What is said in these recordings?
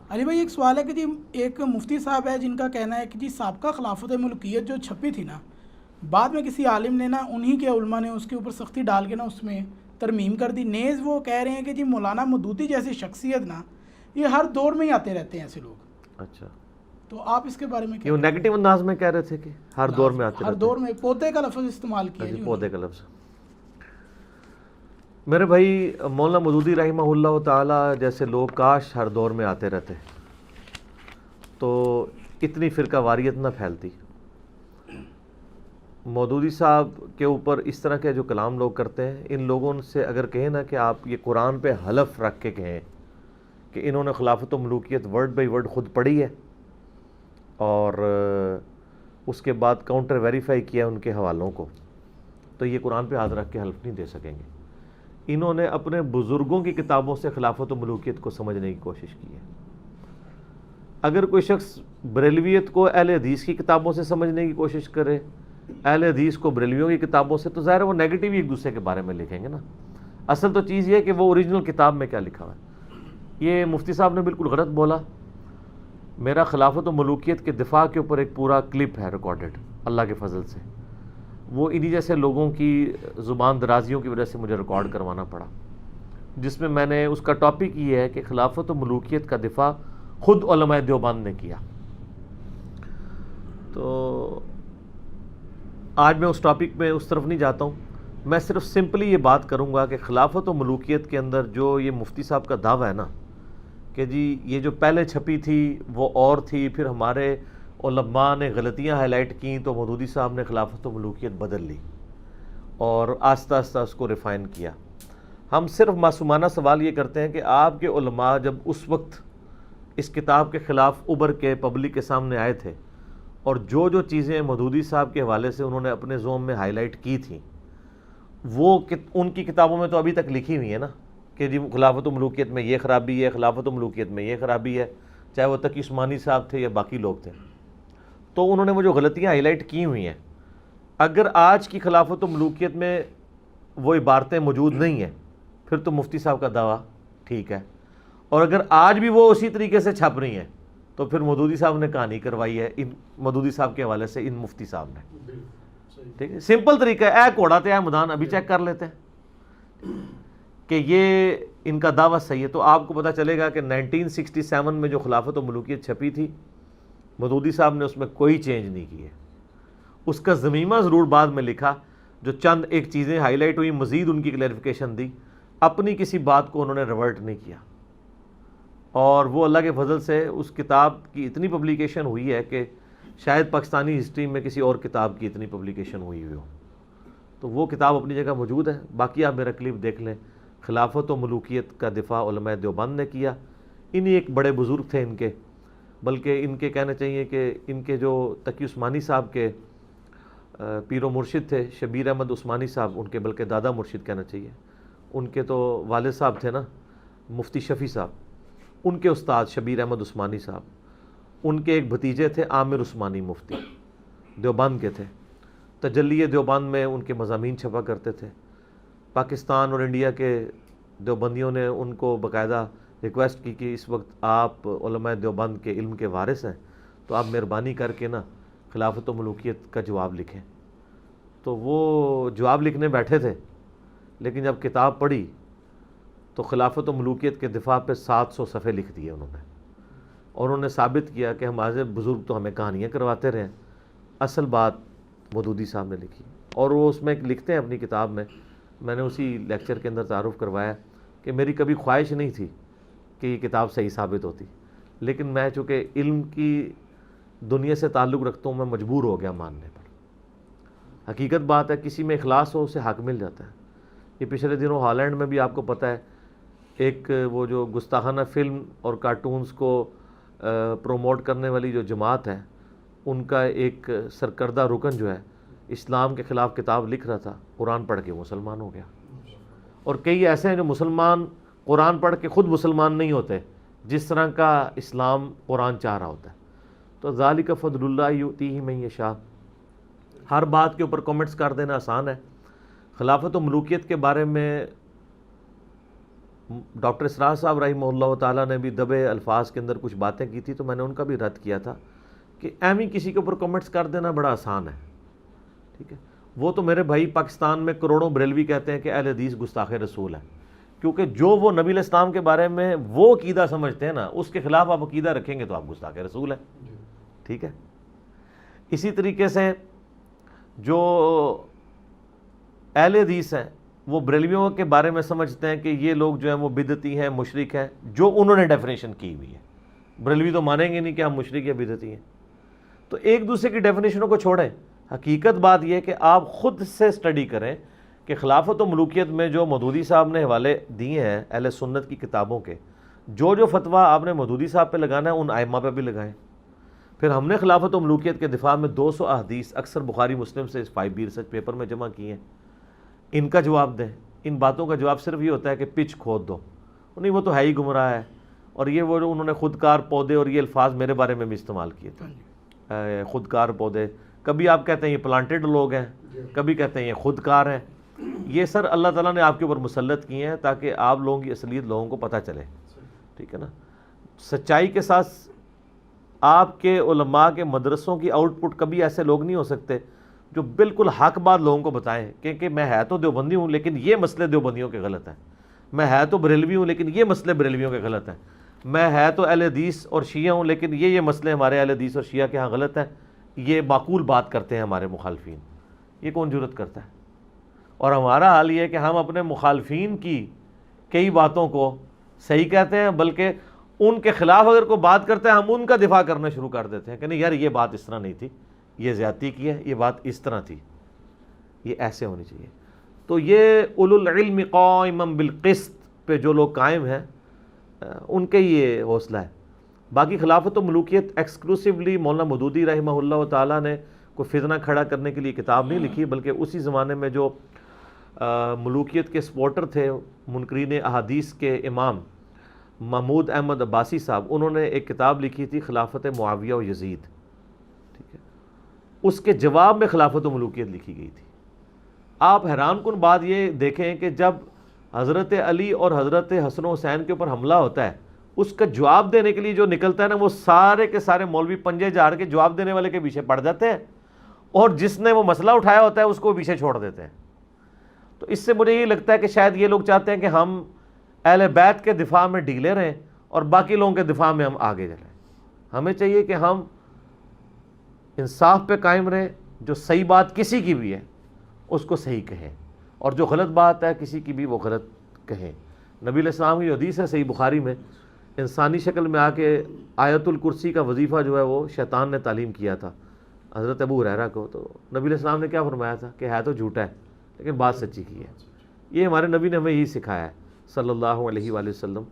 علی بھائی ایک سوال ہے کہ جی ایک مفتی صاحب ہے جن کا کہنا ہے کہ جی سابقہ خلافت ملکیت جو چھپی تھی نا، بعد میں کسی عالم نے نا انہی کے علماء نے اس کے اوپر سختی ڈال کے نا اس میں ترمیم کر دی. نیز وہ کہہ رہے ہیں کہ جی مولانا مودودی جیسی شخصیت نا یہ ہر دور میں ہی آتے رہتے ہیں ایسے لوگ. اچھا، تو آپ اس کے بارے میں یہ کیا وہ کہتے نیگیٹو انداز میں کہہ رہے تھے کہ ہر دور میں ہیں؟ آتے ہر رہتے دور میں پودے کا لفظ استعمال کیا ہیں. جی جی، انہوں پودے نے. کا لفظ. میرے بھائی مولانا مودودی رحمہ اللہ تعالی جیسے لوگ کاش ہر دور میں آتے رہتے تو اتنی فرقہ واریت نہ پھیلتی. مودودی صاحب کے اوپر اس طرح کے جو کلام لوگ کرتے ہیں، ان لوگوں سے اگر کہیں نا کہ آپ یہ قرآن پہ حلف رکھ کے کہیں کہ انہوں نے خلافت و ملوکیت ورڈ بائی ورڈ خود پڑھی ہے اور اس کے بعد کاؤنٹر ویریفائی کیا ان کے حوالوں کو، تو یہ قرآن پہ ہاتھ رکھ کے حلف نہیں دے سکیں گے. انہوں نے اپنے بزرگوں کی کتابوں سے خلافت و ملوکیت کو سمجھنے کی کوشش کی ہے. اگر کوئی شخص بریلویت کو اہل حدیث کی کتابوں سے سمجھنے کی کوشش کرے، اہل حدیث کو بریلویوں کی کتابوں سے، تو ظاہر ہے وہ نیگیٹو ہی ایک دوسرے کے بارے میں لکھیں گے نا. اصل تو چیز یہ ہے کہ وہ اوریجنل کتاب میں کیا لکھا ہوا ہے. یہ مفتی صاحب نے بالکل غلط بولا. میرا خلافت و ملوکیت کے دفاع کے اوپر ایک پورا کلپ ہے ریکارڈڈ اللہ کے فضل سے. وہ انہی جیسے لوگوں کی زبان درازیوں کی وجہ سے مجھے ریکارڈ کروانا پڑا، جس میں نے اس کا ٹاپک یہ ہے کہ خلافت و ملوکیت کا دفاع خود علماء دیوبند نے کیا. تو آج میں اس ٹاپک میں اس طرف نہیں جاتا ہوں. میں صرف سمپلی یہ بات کروں گا کہ خلافت و ملوکیت کے اندر جو یہ مفتی صاحب کا دعویٰ ہے نا کہ جی یہ جو پہلے چھپی تھی وہ اور تھی، پھر ہمارے علماء نے غلطیاں ہائی لائٹ کیں تو مودودی صاحب نے خلافت و ملوکیت بدل لی اور آہستہ آہستہ اس کو ریفائن کیا. ہم صرف معصومانہ سوال یہ کرتے ہیں کہ آپ کے علماء جب اس وقت اس کتاب کے خلاف ابھر کے پبلک کے سامنے آئے تھے اور جو چیزیں مودودی صاحب کے حوالے سے انہوں نے اپنے زوم میں ہائی لائٹ کی تھیں وہ ان کی کتابوں میں تو ابھی تک لکھی ہوئی ہیں نا کہ جی خلافت و ملوکیت میں یہ خرابی ہے، خلافت و ملوکیت میں یہ خرابی ہے، چاہے وہ تقی عثمانی صاحب تھے یا باقی لوگ تھے. تو انہوں نے وہ جو غلطیاں ہائی لائٹ کی ہوئی ہیں، اگر آج کی خلافت و ملوکیت میں وہ عبارتیں موجود نہیں ہیں پھر تو مفتی صاحب کا دعویٰ ٹھیک ہے، اور اگر آج بھی وہ اسی طریقے سے چھپ رہی ہیں تو پھر مودودی صاحب نے کہانی کروائی ہے ان مودودی صاحب کے حوالے سے ان مفتی صاحب نے. ٹھیک ہے، سمپل طریقہ ہے، اے کوڑا تے اے مدان ابھی چیک کر لیتے ہیں کہ یہ ان کا دعویٰ صحیح ہے. تو آپ کو پتہ چلے گا کہ 1967 میں جو خلافت و ملوکیت چھپی تھی مودودی صاحب نے اس میں کوئی چینج نہیں کی ہے. اس کا ضمیمہ ضرور بعد میں لکھا، جو چند ایک چیزیں ہائی لائٹ ہوئی، مزید ان کی کلیریفیکیشن دی، اپنی کسی بات کو انہوں نے ریورٹ نہیں کیا. اور وہ اللہ کے فضل سے اس کتاب کی اتنی پبلیکیشن ہوئی ہے کہ شاید پاکستانی ہسٹری میں کسی اور کتاب کی اتنی پبلیکیشن ہوئی ہو. تو وہ کتاب اپنی جگہ موجود ہے. باقی آپ میرا کلپ دیکھ لیں. خلافت و ملوکیت کا دفاع علماء دیوبند نے کیا. انہی ایک بڑے بزرگ تھے ان کے، بلکہ ان کے کہنا چاہیے کہ ان کے جو تقی عثمانی صاحب کے پیر و مرشد تھے شبیر احمد عثمانی صاحب، ان کے بلکہ دادا مرشد کہنا چاہیے، ان کے تو والد صاحب تھے نا مفتی شفیع صاحب، ان کے استاد شبیر احمد عثمانی صاحب، ان کے ایک بھتیجے تھے عامر عثمانی مفتی، دیوبند کے تھے. تجلی دیوبند میں ان کے مضامین چھپا کرتے تھے. پاکستان اور انڈیا کے دیوبندیوں نے ان کو باقاعدہ ریکویسٹ کی کہ اس وقت آپ علماء دیوبند کے علم کے وارث ہیں تو آپ مہربانی کر کے نا خلافت و ملوکیت کا جواب لکھیں. تو وہ جواب لکھنے بیٹھے تھے، لیکن جب کتاب پڑھی تو خلافت و ملوکیت کے دفاع پہ 700 صفحے لکھ دیے انہوں نے، اور انہوں نے ثابت کیا کہ ہمارے بزرگ تو ہمیں کہانیاں کرواتے رہے ہیں، اصل بات مودودی صاحب نے لکھی. اور وہ اس میں لکھتے ہیں اپنی کتاب میں نے اسی لیکچر کے اندر تعارف کروایا کہ میری کبھی خواہش نہیں تھی کہ یہ کتاب صحیح ثابت ہوتی، لیکن میں چونکہ علم کی دنیا سے تعلق رکھتا ہوں میں مجبور ہو گیا ماننے پر. حقیقت بات ہے کسی میں اخلاص ہو اسے حق مل جاتا ہے. یہ پچھلے دنوں ہالینڈ میں بھی آپ کو پتہ ہے ایک وہ جو گستاخانہ فلم اور کارٹونز کو پروموٹ کرنے والی جو جماعت ہے، ان کا ایک سرکردہ رکن جو ہے اسلام کے خلاف کتاب لکھ رہا تھا، قرآن پڑھ کے مسلمان ہو گیا. اور کئی ایسے ہیں جو مسلمان قرآن پڑھ کے خود مسلمان نہیں ہوتے جس طرح کا اسلام قرآن چاہ رہا ہوتا ہے. تو ذالک فضل اللہ یؤتیہ من یشاء. ہر بات کے اوپر کمنٹس کر دینا آسان ہے. خلافت و ملوکیت کے بارے میں ڈاکٹر اسرار صاحب رحمہ اللہ تعالیٰ نے بھی دبے الفاظ کے اندر کچھ باتیں کی تھی، تو میں نے ان کا بھی رد کیا تھا کہ ایم ہی کسی کے اوپر کمنٹس کر دینا بڑا آسان ہے، ٹھیک ہے. وہ تو میرے بھائی پاکستان میں کروڑوں بریلوی کہتے ہیں کہ اہل حدیث گستاخ رسول ہے، کیونکہ جو وہ نبی علیہ السلام کے بارے میں وہ عقیدہ سمجھتے ہیں نا، اس کے خلاف آپ عقیدہ رکھیں گے تو آپ گستاخ رسول ہیں، ٹھیک ہے. اسی طریقے سے جو اہل حدیث ہیں وہ بریلویوں کے بارے میں سمجھتے ہیں کہ یہ لوگ جو ہیں وہ بدعتی ہیں، مشرک ہیں، جو انہوں نے ڈیفینیشن کی ہوئی ہے. بریلوی تو مانیں گے نہیں کہ ہم مشرک یا بدعتی ہیں. تو ایک دوسرے کی ڈیفینیشنوں کو چھوڑیں. حقیقت بات یہ کہ آپ خود سے اسٹڈی کریں کہ خلافت و ملوکیت میں جو مودودی صاحب نے حوالے دیے ہیں اہل سنت کی کتابوں کے، جو فتویٰ آپ نے مودودی صاحب پہ لگانا ہے ان ائمہ پہ بھی لگائیں. پھر ہم نے خلافت و ملوکیت کے دفاع میں 200 احادیث اکثر بخاری مسلم سے اس 5B ریسرچ پیپر میں جمع کی ہیں. ان کا جواب دیں. ان باتوں کا جواب صرف یہ ہوتا ہے کہ پچ کھود دو، نہیں وہ تو ہے ہی گمراہ ہے. اور یہ وہ انہوں نے خودکار پودے اور یہ الفاظ میرے بارے میں بھی استعمال کیے تھے، خودکار پودے. کبھی آپ کہتے ہیں یہ پلانٹڈ لوگ ہیں، کبھی کہتے ہیں یہ خودکار ہیں. یہ سر اللہ تعالیٰ نے آپ کے اوپر مسلط کیے ہیں تاکہ آپ لوگوں کی اصلیت لوگوں کو پتہ چلے، ٹھیک ہے نا. سچائی کے ساتھ آپ کے علماء کے مدرسوں کی آؤٹ پٹ کبھی ایسے لوگ نہیں ہو سکتے جو بالکل حق بات لوگوں کو بتائیں کہ میں ہے تو دیوبندی ہوں لیکن یہ مسئلے دیوبندیوں کے غلط ہیں، میں ہے تو بریلوی ہوں لیکن یہ مسئلے بریلویوں کے غلط ہیں، میں ہے تو اہل حدیث اور شیعہ ہوں لیکن یہ مسئلے ہمارے اہل حدیث اور شیعہ کے ہاں غلط ہیں. یہ معقول بات کرتے ہیں ہمارے مخالفین. یہ کون جرت کرتا ہے؟ اور ہمارا حال یہ ہے کہ ہم اپنے مخالفین کی کئی باتوں کو صحیح کہتے ہیں، بلکہ ان کے خلاف اگر کوئی بات کرتے ہیں ہم ان کا دفاع کرنا شروع کر دیتے ہیں کہ نہیں یار یہ بات اس طرح نہیں تھی، یہ زیادتی کی ہے، یہ بات اس طرح تھی، یہ ایسے ہونی چاہیے. تو یہ اولو العلم قائما بالقسط پہ جو لوگ قائم ہیں ان کے یہ حوصلہ ہے. باقی خلافت و ملوکیت ایکسکلوسیولی مولانا مودودی رحمہ اللہ تعالیٰ نے کوئی فتنہ کھڑا کرنے کے لیے کتاب نہیں لکھی، بلکہ اسی زمانے میں جو ملوکیت کے سپورٹر تھے، منکرین احادیث کے امام محمود احمد عباسی صاحب، انہوں نے ایک کتاب لکھی تھی خلافت معاویہ و یزید، ٹھیک ہے. اس کے جواب میں خلافت و ملوکیت لکھی گئی تھی. آپ حیران کن بات یہ دیکھیں کہ جب حضرت علی اور حضرت حسن و حسین کے اوپر حملہ ہوتا ہے، اس کا جواب دینے کے لیے جو نکلتا ہے نا، وہ سارے کے سارے مولوی پنجے جھاڑ کے جواب دینے والے کے پیچھے پڑ جاتے ہیں، اور جس نے وہ مسئلہ اٹھایا ہوتا ہے اس کو پیچھے چھوڑ دیتے ہیں. تو اس سے مجھے یہ لگتا ہے کہ شاید یہ لوگ چاہتے ہیں کہ ہم اہل بیت کے دفاع میں ڈھیلے رہیں اور باقی لوگوں کے دفاع میں ہم آگے چلیں. ہمیں چاہیے کہ ہم انصاف پہ قائم رہیں، جو صحیح بات کسی کی بھی ہے اس کو صحیح کہیں، اور جو غلط بات ہے کسی کی بھی وہ غلط کہیں. نبی علیہ السلام کی جو حدیث ہے صحیح بخاری میں، انسانی شکل میں آ کے آیت الکرسی کا وظیفہ جو ہے وہ شیطان نے تعلیم کیا تھا حضرت ابو ہریرہ کو. تو نبی علیہ السلام نے کیا فرمایا تھا کہ ہے تو جھوٹا ہے لیکن بات سچی کی ہے. یہ ہمارے نبی نے ہمیں یہی سکھایا ہے صلی اللہ علیہ وآلہ وسلم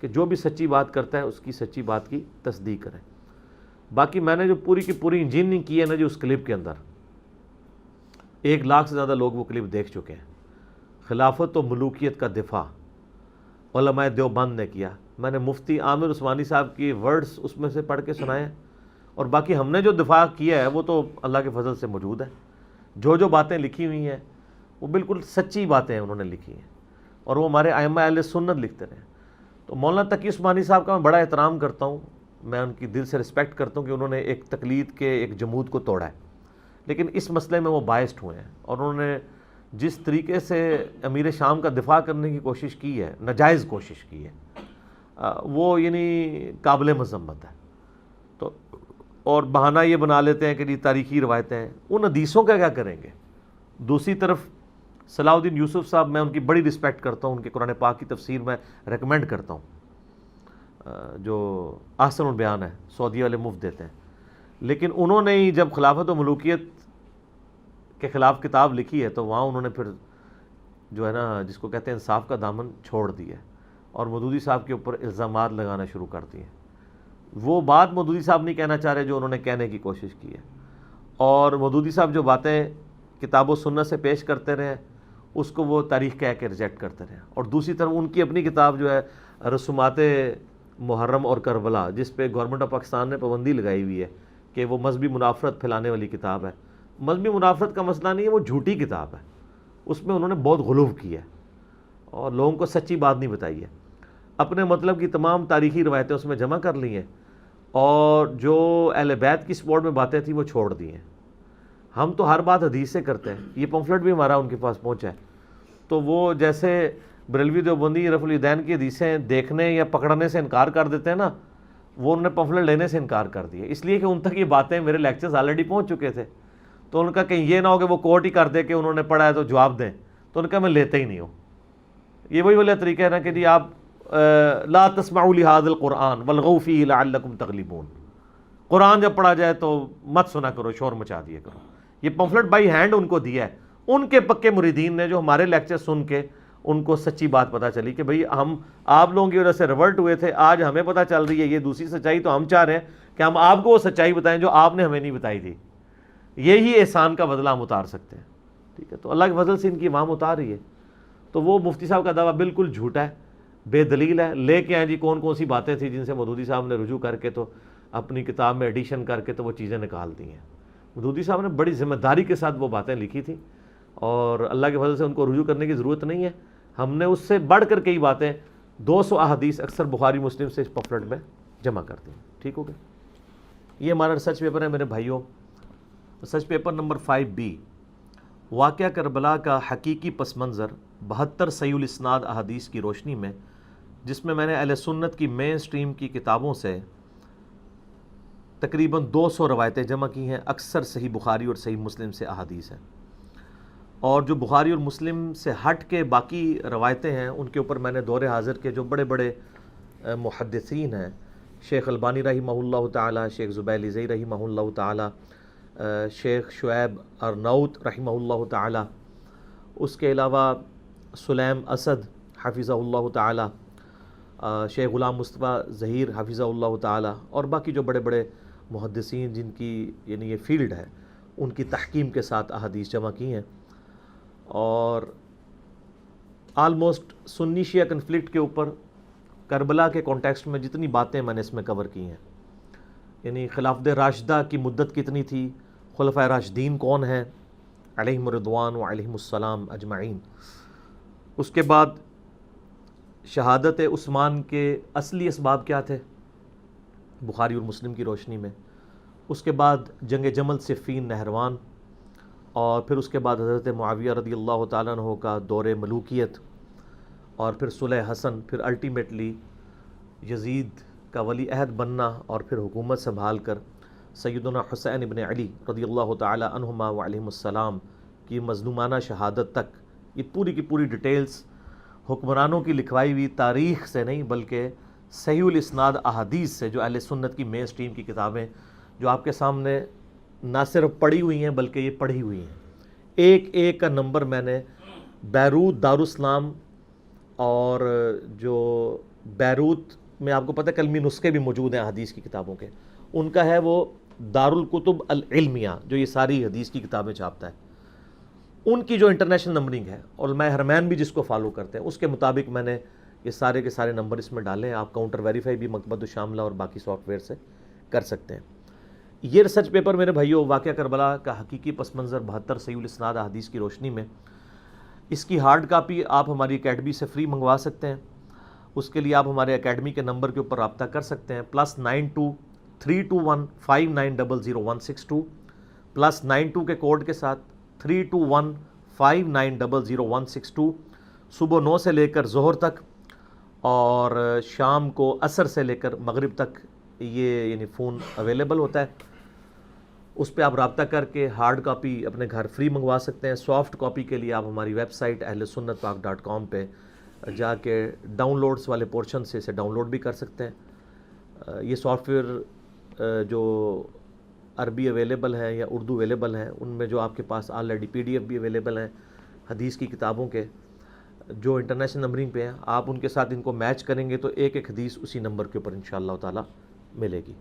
کہ جو بھی سچی بات کرتا ہے اس کی سچی بات کی تصدیق کریں. باقی میں نے جو پوری کی پوری انجینئرنگ کی ہے نا، جو اس کلپ کے اندر 1 لاکھ سے زیادہ لوگ وہ کلپ دیکھ چکے ہیں. خلافت و ملوکیت کا دفاع علماء دیوبند نے کیا. میں نے مفتی عامر عثمانی صاحب کی ورڈز اس میں سے پڑھ کے سنائے ہیں، اور باقی ہم نے جو دفاع کیا ہے وہ تو اللہ کے فضل سے موجود ہے. جو باتیں لکھی ہوئی ہیں وہ بالکل سچی باتیں انہوں نے لکھی ہیں، اور وہ ہمارے ائمہ اہل سنت لکھتے رہے. تو مولانا تقی عثمانی صاحب کا میں بڑا احترام کرتا ہوں، میں ان کی دل سے رسپیکٹ کرتا ہوں کہ انہوں نے ایک تقلید کے ایک جمود کو توڑا ہے، لیکن اس مسئلے میں وہ بائسڈ ہوئے ہیں، اور انہوں نے جس طریقے سے امیر شام کا دفاع کرنے کی کوشش کی ہے، ناجائز کوشش کی ہے، وہ یعنی قابل مذمت ہے. تو اور بہانہ یہ بنا لیتے ہیں کہ یہ تاریخی روایتیں ہیں، ان حدیثوں کا کیا کریں گے. دوسری طرف صلاح الدین یوسف صاحب، میں ان کی بڑی رسپیکٹ کرتا ہوں، ان کے قرآن پاک کی تفسیر میں ریکمینڈ کرتا ہوں، جو احسن البیان ہے، سعودی والے مفت دیتے ہیں. لیکن انہوں نے ہی جب خلافت و ملوکیت کے خلاف کتاب لکھی ہے تو وہاں انہوں نے پھر جو ہے نا جس کو کہتے ہیں انصاف کا دامن چھوڑ دیا اور مودودی صاحب کے اوپر الزامات لگانا شروع کر دیے. وہ بات مودودی صاحب نہیں کہنا چاہ رہے جو انہوں نے کہنے کی کوشش کی ہے، اور مودودی صاحب جو باتیں کتاب و سنت سے پیش کرتے رہے اس کو وہ تاریخ کہہ کے ریجیکٹ کرتے رہے. اور دوسری طرف ان کی اپنی کتاب جو ہے رسومات محرم اور کربلا، جس پہ گورنمنٹ آف پاکستان نے پابندی لگائی ہوئی ہے کہ وہ مذہبی منافرت پھیلانے والی کتاب ہے. مذہبی منافرت کا مسئلہ نہیں ہے، وہ جھوٹی کتاب ہے، اس میں انہوں نے بہت غلو کیا ہے اور لوگوں کو سچی بات نہیں بتائی ہے. اپنے مطلب کی تمام تاریخی روایتیں اس میں جمع کر لی ہیں اور جو اہل بیت کی سپورٹ میں باتیں تھیں وہ چھوڑ دی ہیں. ہم تو ہر بات حدیث سے کرتے ہیں. یہ پمفلٹ بھی ہمارا ان کے پاس پہنچا ہے. تو وہ جیسے بریلوی دیوبندی رفع الیدین کی حدیثیں دیکھنے یا پکڑنے سے انکار کر دیتے ہیں نا, وہ انہوں نے پمفلٹ لینے سے انکار کر دیا, اس لیے کہ ان تک یہ باتیں میرے لیکچرز آلریڈی پہنچ چکے تھے. تو ان کا کہیں یہ نہ ہو کہ وہ کوٹ ہی کر دے کہ انہوں نے پڑھا ہے تو جواب دیں, تو ان کا میں لیتا ہی نہیں ہوں. یہ وہی والا طریقہ ہے نا کہ جی آپ لا تسمعوا لهذا القرآن والغوا فيه لعلكم تغلبون, قرآن جب پڑھا جائے تو مت سنا کرو, شور مچا دیا کرو. یہ پمفلٹ بائی ہینڈ ان کو دیا ہے, ان کے پکے مریدین نے جو ہمارے لیکچر سن کے ان کو سچی بات پتہ چلی کہ بھئی ہم آپ لوگوں کی وجہ سے ریورٹ ہوئے تھے, آج ہمیں پتہ چل رہی ہے یہ دوسری سچائی, تو ہم چاہ رہے ہیں کہ ہم آپ کو وہ سچائی بتائیں جو آپ نے ہمیں نہیں بتائی تھی. یہی احسان کا بدلہ ہم اتار سکتے ہیں. ٹھیک ہے, تو اللہ کے فضل سے ان کی عوام اتار رہی ہے. تو وہ مفتی صاحب کا دعویٰ بالکل جھوٹا ہے, بے دلیل ہے. لے کے آئیں جی کون کون سی باتیں تھیں جن سے مودودی صاحب نے رجوع کر کے تو اپنی کتاب میں ایڈیشن کر کے تو وہ چیزیں نکال دی ہیں. مودودی صاحب نے بڑی ذمہ داری کے ساتھ وہ باتیں لکھی تھیں اور اللہ کے فضل سے ان کو رجوع کرنے کی ضرورت نہیں ہے. ہم نے اس سے بڑھ کر کئی باتیں 200 احادیث اکثر بخاری مسلم سے اس پمفلٹ میں جمع کر دی. ٹھیک ہو گیا. یہ ہمارا ریسرچ پیپر ہے میرے بھائیوں. ریسرچ پیپر نمبر 5B, واقعہ کربلا کا حقیقی پس منظر 72 صحیح الاسناد احادیث کی روشنی میں, جس میں نے اہل سنت کی مین سٹریم کی کتابوں سے تقریباً 200 روایتیں جمع کی ہیں. اکثر صحیح بخاری اور صحیح مسلم سے احادیث ہیں, اور جو بخاری اور مسلم سے ہٹ کے باقی روایتیں ہیں ان کے اوپر میں نے دور حاضر کے جو بڑے بڑے محدثین ہیں, شیخ البانی رحمہ اللہ تعالی, شیخ زبیلیزئی رحمہ اللہ تعالی, شیخ شعیب ارناؤت رحمہ اللہ تعالی, اس کے علاوہ سلیم اسد حفظہ اللہ تعالی, شیخ غلام مصطفیٰ ظہیر حفظہ اللہ تعالی, اور باقی جو بڑے بڑے محدثین جن کی یعنی یہ فیلڈ ہے, ان کی تحکیم کے ساتھ احادیث جمع کی ہیں. اور آلموسٹ سنی شیعہ کنفلکٹ کے اوپر کربلا کے کانٹیکسٹ میں جتنی باتیں میں نے اس میں کور کی ہیں, یعنی خلافت راشدہ کی مدت کتنی تھی, خلفائے راشدین کون ہیں علیہم الرضوان و علیہم السلام اجمعین, اس کے بعد شہادت عثمان کے اصلی اسباب کیا تھے بخاری اور مسلم کی روشنی میں, اس کے بعد جنگ جمل صفین نہروان, اور پھر اس کے بعد حضرت معاویہ رضی اللہ تعالیٰ عنہ کا دور ملوکیت, اور پھر صلح حسن, پھر الٹیمیٹلی یزید کا ولی عہد بننا, اور پھر حکومت سنبھال کر سیدنا حسین ابن علی رضی اللہ تعالیٰ عنہما و علیہم السلام کی مظلومانہ شہادت تک. یہ پوری کی پوری ڈیٹیلز حکمرانوں کی لکھوائی ہوئی تاریخ سے نہیں بلکہ صحیح الاسناد احادیث سے, جو اہل سنت کی مین سٹریم کی کتابیں جو آپ کے سامنے نہ صرف پڑھی ہوئی ہیں بلکہ یہ پڑھی ہوئی ہیں. ایک ایک کا نمبر میں نے بیروت دارالاسلام, اور جو بیروت میں آپ کو پتہ ہے کلمی نسخے بھی موجود ہیں حدیث کی کتابوں کے, ان کا ہے وہ دارالکتب العلمیہ جو یہ ساری حدیث کی کتابیں چھاپتا ہے, ان کی جو انٹرنیشنل نمبرنگ ہے, علماء حرمین بھی جس کو فالو کرتے ہیں, اس کے مطابق میں نے یہ سارے کے سارے نمبر اس میں ڈالے ہیں. آپ کاؤنٹر ویریفائی بھی مکتبۃ الشاملہ اور باقی سافٹ ویئر سے کر سکتے ہیں. یہ ریسرچ پیپر میرے بھائیوں واقعہ کربلا کا حقیقی پس منظر 72 صحیح الاسناد احادیث کی روشنی میں, اس کی ہارڈ کاپی آپ ہماری اکیڈمی سے فری منگوا سکتے ہیں. اس کے لیے آپ ہمارے اکیڈمی کے نمبر کے اوپر رابطہ کر سکتے ہیں, +92-321-5900-162, +92 کے کوڈ کے ساتھ 321-5900-162. صبح 9 سے لے کر ظہر تک اور شام کو عصر سے لے کر مغرب تک یہ یعنی فون اویلیبل ہوتا ہے. اس پہ آپ رابطہ کر کے ہارڈ کاپی اپنے گھر فری منگوا سکتے ہیں. سافٹ کاپی کے لیے آپ ہماری ویب سائٹ ahlsunnatpak.com پہ جا کے ڈاؤن لوڈس والے پورشن سے اسے ڈاؤن لوڈ بھی کر سکتے ہیں. یہ سافٹ ویئر جو عربی اویلیبل ہیں یا اردو اویلیبل ہیں, ان میں جو آپ کے پاس آلریڈی PDF بھی اویلیبل ہیں حدیث کی کتابوں کے جو انٹرنیشنل نمبرنگ پہ ہیں, آپ ان کے ساتھ ان کو میچ کریں گے تو ایک ایک حدیث اسی نمبر کے اوپر انشاءاللہ تعالی ملے گی.